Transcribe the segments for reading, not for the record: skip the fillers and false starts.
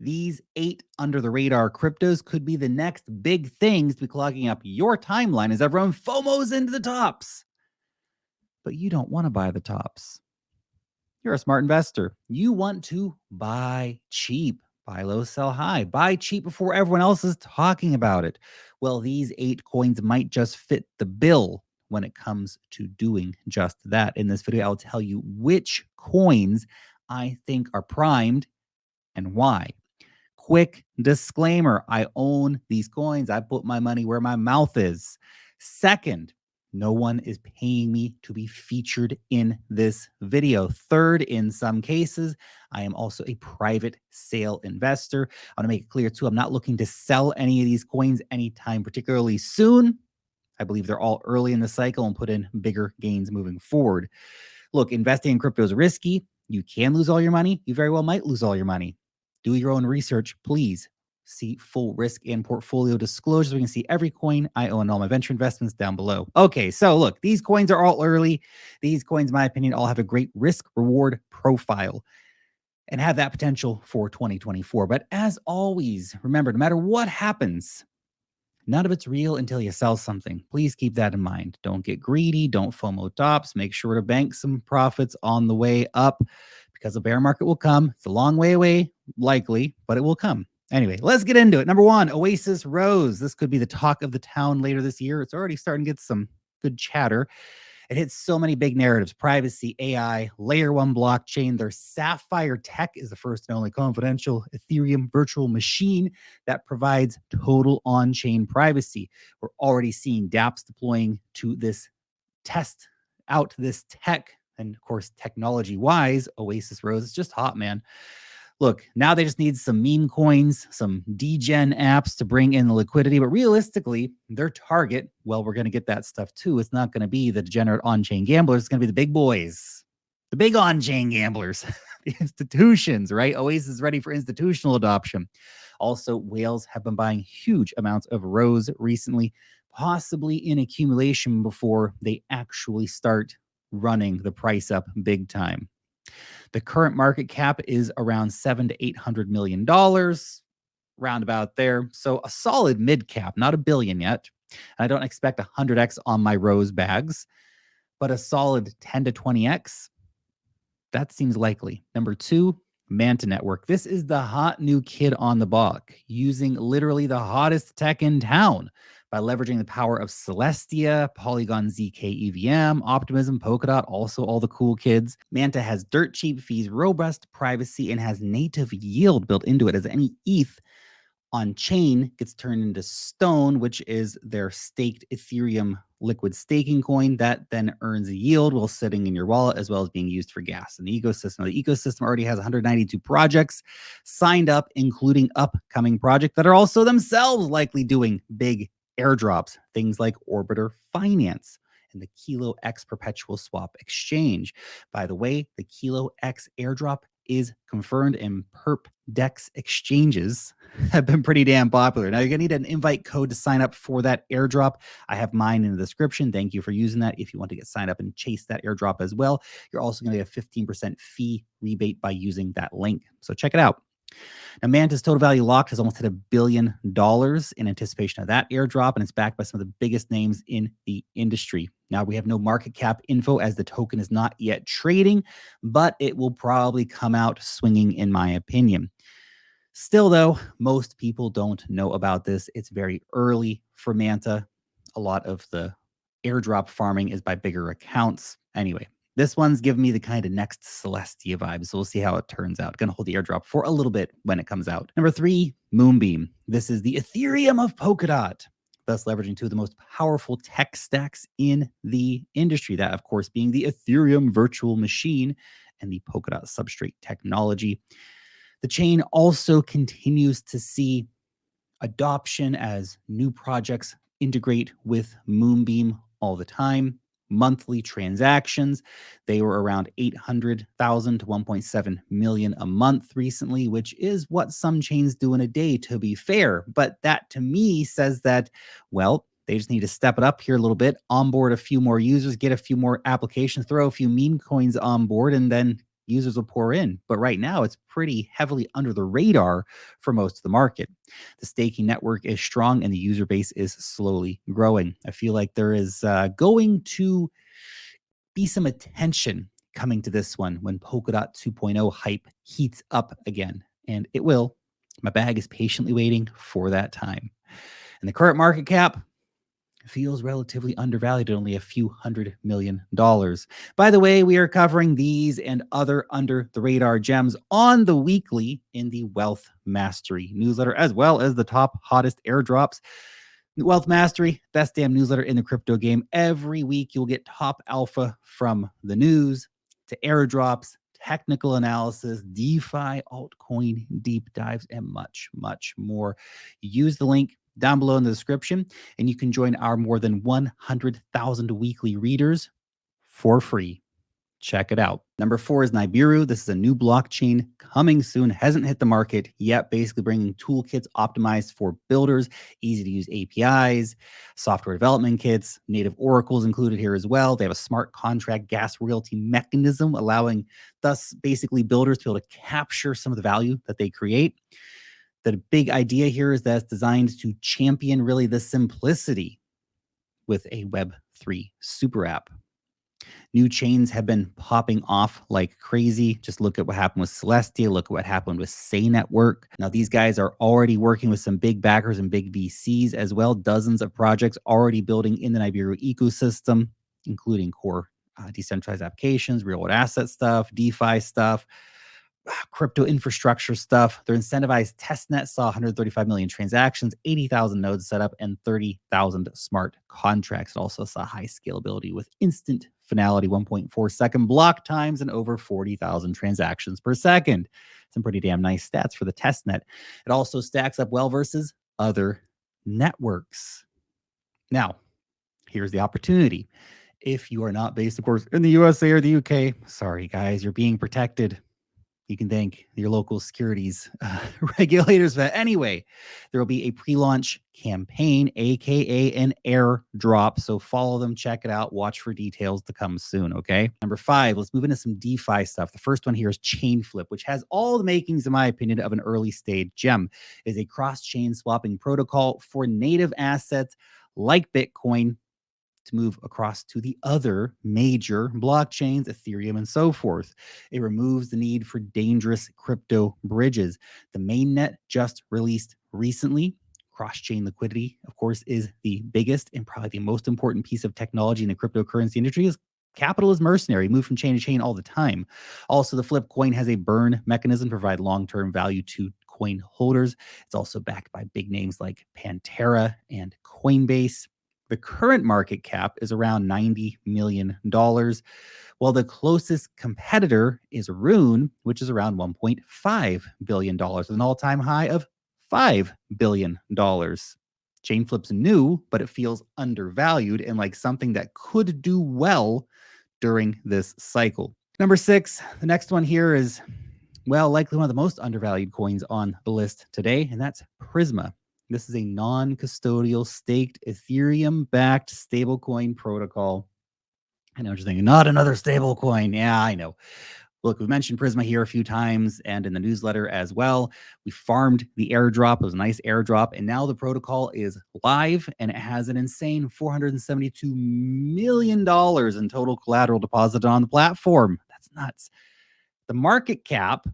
These 8 under the radar cryptos could be the next big things to be clogging up your timeline as everyone FOMOs into the tops. But you don't want to buy the tops. You're a smart investor. You want to buy cheap, buy low, sell high, buy cheap before everyone else is talking about it. Well, these 8 coins might just fit the bill when it comes to doing just that. In this video, I'll tell you which coins I think are primed and why. Quick disclaimer, I own these coins. I put my money where my mouth is. Second, no one is paying me to be featured in this video. Third, in some cases, I am also a private sale investor. I want to make it clear too, I'm not looking to sell any of these coins anytime particularly soon. I believe they're all early in the cycle and put in bigger gains moving forward. Look, investing in crypto is risky. You can lose all your money. You very well might lose all your money. Do your own research, please. See full risk and portfolio disclosures. We can see every coin I own and all my venture investments down below. Okay, so look, these coins are all early. These coins, in my opinion, all have a great risk-reward profile and have that potential for 2024. But as always, remember, no matter what happens, none of it's real until you sell something. Please keep that in mind. Don't get greedy. Don't FOMO tops. Make sure to bank some profits on the way up because the bear market will come. It's a long way away, likely, but it will come. Anyway, let's get into it. Number 1, Oasis Rose. This could be the talk of the town later this year. It's already starting to get some good chatter. It hits so many big narratives: privacy, AI, layer 1 blockchain. Their Sapphire Tech is the first and only confidential Ethereum virtual machine that provides total on-chain privacy. We're already seeing dApps deploying to this test out this tech. And of course, technology-wise, Oasis Rose is just hot, man. Look, now they just need some meme coins, some degen apps to bring in the liquidity. But realistically, their target, well, we're going to get that stuff too. It's not going to be the degenerate on-chain gamblers. It's going to be the big boys, the big on-chain gamblers, the institutions, right? Oasis is ready for institutional adoption. Also, whales have been buying huge amounts of Rose recently, possibly in accumulation before they actually start running the price up big time. The current market cap is around $700 to $800 million, roundabout there. So a solid mid cap, not a billion yet. I don't expect 100x on my Rose bags, but a solid 10 to 20x, that seems likely. Number 2, Manta Network. This is the hot new kid on the block, using literally the hottest tech in town by leveraging the power of Celestia, Polygon ZK EVM, Optimism, Polkadot, also all the cool kids. Manta has dirt cheap fees, robust privacy, and has native yield built into it, as any ETH on chain gets turned into Stone, which is their staked Ethereum liquid staking coin that then earns a yield while sitting in your wallet, as well as being used for gas in the ecosystem. Now, the ecosystem already has 192 projects signed up, including upcoming projects that are also themselves likely doing big airdrops, things like Orbiter Finance and the Kilo X Perpetual Swap Exchange. By the way, the Kilo X airdrop is confirmed, and perp dex exchanges have been pretty damn popular. Now, you're going to need an invite code to sign up for that airdrop. I have mine in the description. Thank you for using that. If you want to get signed up and chase that airdrop as well, you're also going to get a 15% fee rebate by using that link. So check it out. Now, Manta's total value locked has almost hit $1 billion in anticipation of that airdrop, and it's backed by some of the biggest names in the industry. Now, we have no market cap info as the token is not yet trading, but it will probably come out swinging, in my opinion. Still, though, most people don't know about this. It's very early for Manta. A lot of the airdrop farming is by bigger accounts. Anyway, this one's giving me the kind of next Celestia vibe, so we'll see how it turns out. Gonna hold the airdrop for a little bit when it comes out. Number 3, Moonbeam. This is the Ethereum of Polkadot, thus leveraging 2 of the most powerful tech stacks in the industry. That, of course, being the Ethereum virtual machine and the Polkadot substrate technology. The chain also continues to see adoption as new projects integrate with Moonbeam all the time. Monthly transactions, they were around 800,000 to 1.7 million a month recently, which is what some chains do in a day, to be fair. But that to me says that, well, they just need to step it up here a little bit, onboard a few more users, get a few more applications, throw a few meme coins on board, and then users will pour in. But right now, it's pretty heavily under the radar for most of the market. The staking network is strong and the user base is slowly growing. I feel like there is going to be some attention coming to this one when Polkadot 2.0 hype heats up again. And it will. My bag is patiently waiting for that time. And the current market cap feels relatively undervalued at only a few $100 million. By the way, we are covering these and other under the radar gems on the weekly in the Wealth Mastery newsletter, as well as the top hottest airdrops. Wealth Mastery, best damn newsletter in the crypto game. Every week you'll get top alpha from the news to airdrops, technical analysis, DeFi, altcoin deep dives, and much, much more. Use the link down below in the description, and you can join our more than 100,000 weekly readers for free. Check it out. Number 4 is Nibiru. This is a new blockchain coming soon. Hasn't hit the market yet. Basically bringing toolkits optimized for builders, easy to use APIs, software development kits, native oracles included here as well. They have a smart contract gas royalty mechanism, allowing thus basically builders to be able to capture some of the value that they create. The big idea here is that it's designed to champion really the simplicity with a Web3 super app. New chains have been popping off like crazy. Just look at what happened with Celestia. Look at what happened with Say Network. Now, these guys are already working with some big backers and big VCs as well. Dozens of projects already building in the Nibiru ecosystem, including core decentralized applications, real-world asset stuff, DeFi stuff, crypto infrastructure stuff. Their incentivized testnet saw 135 million transactions, 80,000 nodes set up, and 30,000 smart contracts. It also saw high scalability with instant finality, 1.4-second block times, and over 40,000 transactions per second. Some pretty damn nice stats for the testnet. It also stacks up well versus other networks. Now, here's the opportunity. If you are not based, of course, in the USA or the UK, sorry guys, you're being protected. You can thank your local securities regulators. But anyway, there will be a pre-launch campaign, aka an airdrop. So follow them, check it out, watch for details to come soon. Okay. Number 5, let's move into some DeFi stuff. The first one here is Chainflip, which has all the makings, in my opinion, of an early stage gem. It is a cross-chain swapping protocol for native assets like Bitcoin to move across to the other major blockchains, Ethereum, and so forth. It removes the need for dangerous crypto bridges. The mainnet just released recently. Cross-chain liquidity, of course, is the biggest and probably the most important piece of technology in the cryptocurrency industry. Is capital is mercenary, move from chain to chain all the time. Also, the Flip coin has a burn mechanism to provide long-term value to coin holders. It's also backed by big names like Pantera and Coinbase. The current market cap is around $90 million, while the closest competitor is Rune, which is around $1.5 billion, with an all-time high of $5 billion. Chainflip's new, but it feels undervalued and like something that could do well during this cycle. Number 6, the next one here is, well, likely one of the most undervalued coins on the list today, and that's Prisma. This is a non-custodial staked Ethereum-backed stablecoin protocol. I know what you're thinking, not another stablecoin. Yeah, I know. Look, we've mentioned Prisma here a few times and in the newsletter as well. We farmed the airdrop. It was a nice airdrop. And now the protocol is live and it has an insane $472 million in total collateral deposited on the platform. That's nuts. The market cap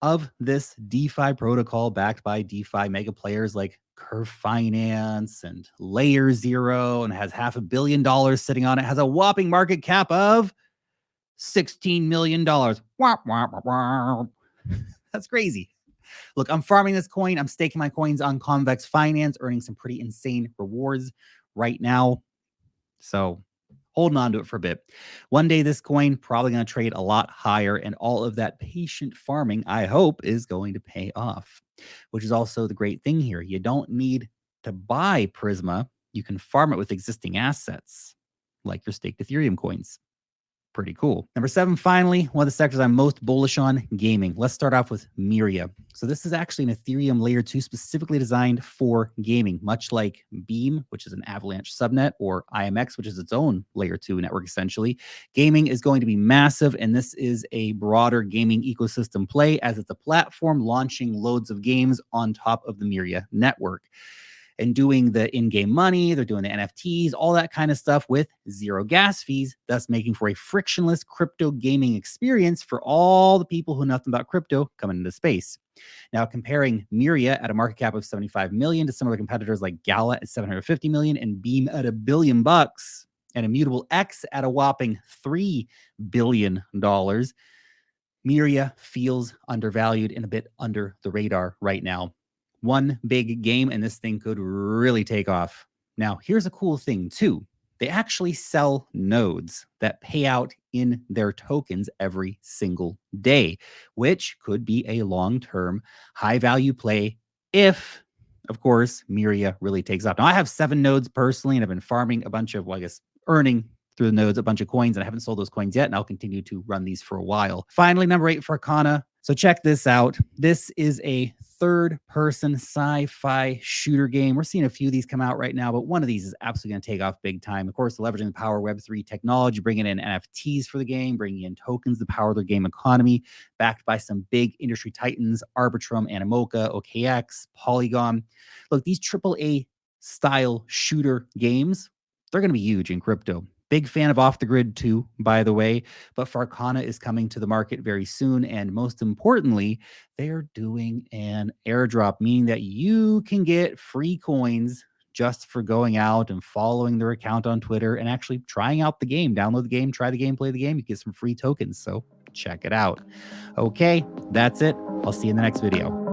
of this DeFi protocol backed by DeFi mega players like Curve Finance and Layer Zero and has $500 million sitting on it, has a whopping market cap of $16 million. That's crazy. Look, I'm farming this coin. I'm staking my coins on Convex Finance, earning some pretty insane rewards right now. So holding on to it for a bit. One day, this coin probably going to trade a lot higher, and all of that patient farming, I hope, is going to pay off, which is also the great thing here. You don't need to buy Prisma. You can farm it with existing assets, like your staked Ethereum coins. Pretty cool. Number 7, finally, one of the sectors I'm most bullish on, gaming. Let's start off with Myria. So this is actually an Ethereum layer 2 specifically designed for gaming, much like Beam, which is an Avalanche subnet, or IMX, which is its own layer 2 network, essentially. Gaming is going to be massive, and this is a broader gaming ecosystem play as it's a platform launching loads of games on top of the Myria network and doing the in-game money. They're doing the NFTs, all that kind of stuff with zero gas fees, thus making for a frictionless crypto gaming experience for all the people who know nothing about crypto coming into space. Now, comparing Myria at a market cap of 75 million to some other competitors like Gala at 750 million and Beam at $1 billion and Immutable X at a whopping $3 billion, Myria feels undervalued and a bit under the radar right now. One big game and this thing could really take off. Now, here's a cool thing too. They actually sell nodes that pay out in their tokens every single day, which could be a long-term high-value play if, of course, Myria really takes off. Now, I have 7 nodes personally, and I've been farming a bunch of, well, I guess, earning through the nodes a bunch of coins, and I haven't sold those coins yet, and I'll continue to run these for a while. Finally, number 8, Farcana. So check this out. This is a third-person sci-fi shooter game. We're seeing a few of these come out right now, but one of these is absolutely going to take off big time. Of course, leveraging the power of Web3 technology, bringing in NFTs for the game, bringing in tokens, the power of their game economy, backed by some big industry titans, Arbitrum, Animoca, OKX, Polygon. Look, these AAA-style shooter games, they're going to be huge in crypto. Big fan of Off the Grid too, by the way, but Farcana is coming to the market very soon. And most importantly, they're doing an airdrop, meaning that you can get free coins just for going out and following their account on Twitter and actually trying out the game. Download the game, try the game, play the game. You get some free tokens. So check it out. Okay, that's it. I'll see you in the next video.